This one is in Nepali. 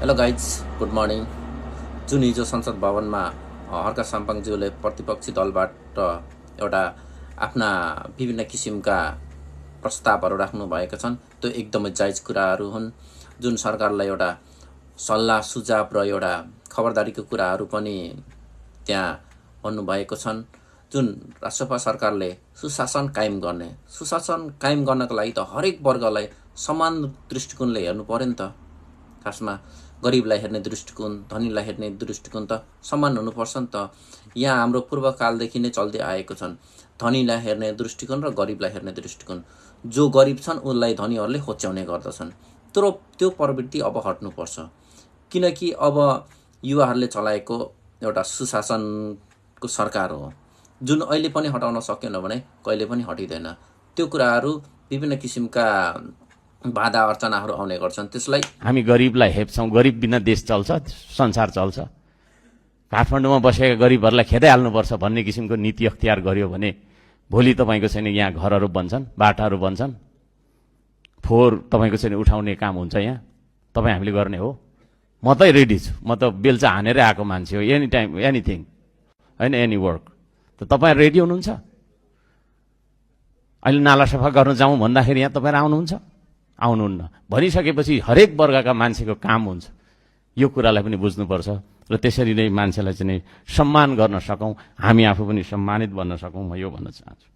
Hello guys, good morning. जुन हिजो संसद भवनमा हर्का साम्पाङज्यूले प्रतिपक्षी दलबाट एउटा आफ्ना विभिन्न किसिमका प्रस्तावहरू राख्नु भएका छन्। त्यो एकदमै जायज कुराहरू हुन्। जुन सरकारलाई एउटा सल्लाह सुझाव र एउटा खबरदारीको कुराहरू पनि त्यहाँ भन्नुभएको छन्। जुन राष्ट्रपा सरकारले सुशासन कायम गर्नको लागि त हरेक वर्गलाई समान दृष्टिकोणले हेर्नु पर्यो नि त। खासमा गरिबलाई हेर्ने दृष्टिकोण, धनीलाई हेर्ने दृष्टिकोण त समान हुनुपर्छ नि त। यहाँ हाम्रो पूर्वकालदेखि नै चल्दै आएको छन् धनीलाई हेर्ने दृष्टिकोण र गरिबलाई हेर्ने दृष्टिकोण। जो गरिब छन् उनलाई धनीहरूले होच्याउने गर्दछन्। त्यो प्रवृत्ति अब हट्नुपर्छ, किनकि अब युवाहरूले चलाएको एउटा सुशासनको सरकार हो, जुन अहिले पनि हटाउन सकेन भने कहिले पनि हटिँदैन। त्यो कुराहरू विभिन्न किसिमका बाधा अर्चनाहरू आउने गर्छन्। त्यसलाई हामी गरिबलाई हेप्छौँ, गरिब बिना देश चल्छ, संसार चल्छ। काठमाडौँमा बसेका गरिबहरूलाई खेदै हाल्नुपर्छ भन्ने किसिमको नीति अख्तियार गर्यो भने भोलि तपाईँको चाहिँ यहाँ घरहरू बन्छन्, बाटाहरू बन्छन्, फोहोर तपाईँको चाहिँ उठाउने काम हुन्छ। यहाँ तपाईँ हामीले गर्ने हो। म त रेडी छु, म त बेलचा हानेरै आएको मान्छे हो। एनी टाइम एनिथिङ होइन, एनी वर्क। त तपाईँ रेडी हुनुहुन्छ? अहिले नाला सफा गर्न जाउँ भन्दाखेरि यहाँ तपाईँ आउनुहुन्छ? आउनुहुन्न। भनिसकेपछि हरेक वर्गका मान्छेको काम हुन्छ। यो कुरालाई पनि बुझ्नुपर्छ र त्यसरी नै मान्छेलाई चाहिँ सम्मान गर्न सकौँ, हामी आफू पनि सम्मानित बन्न सकौँ। म यो भन्न चाहन्छु।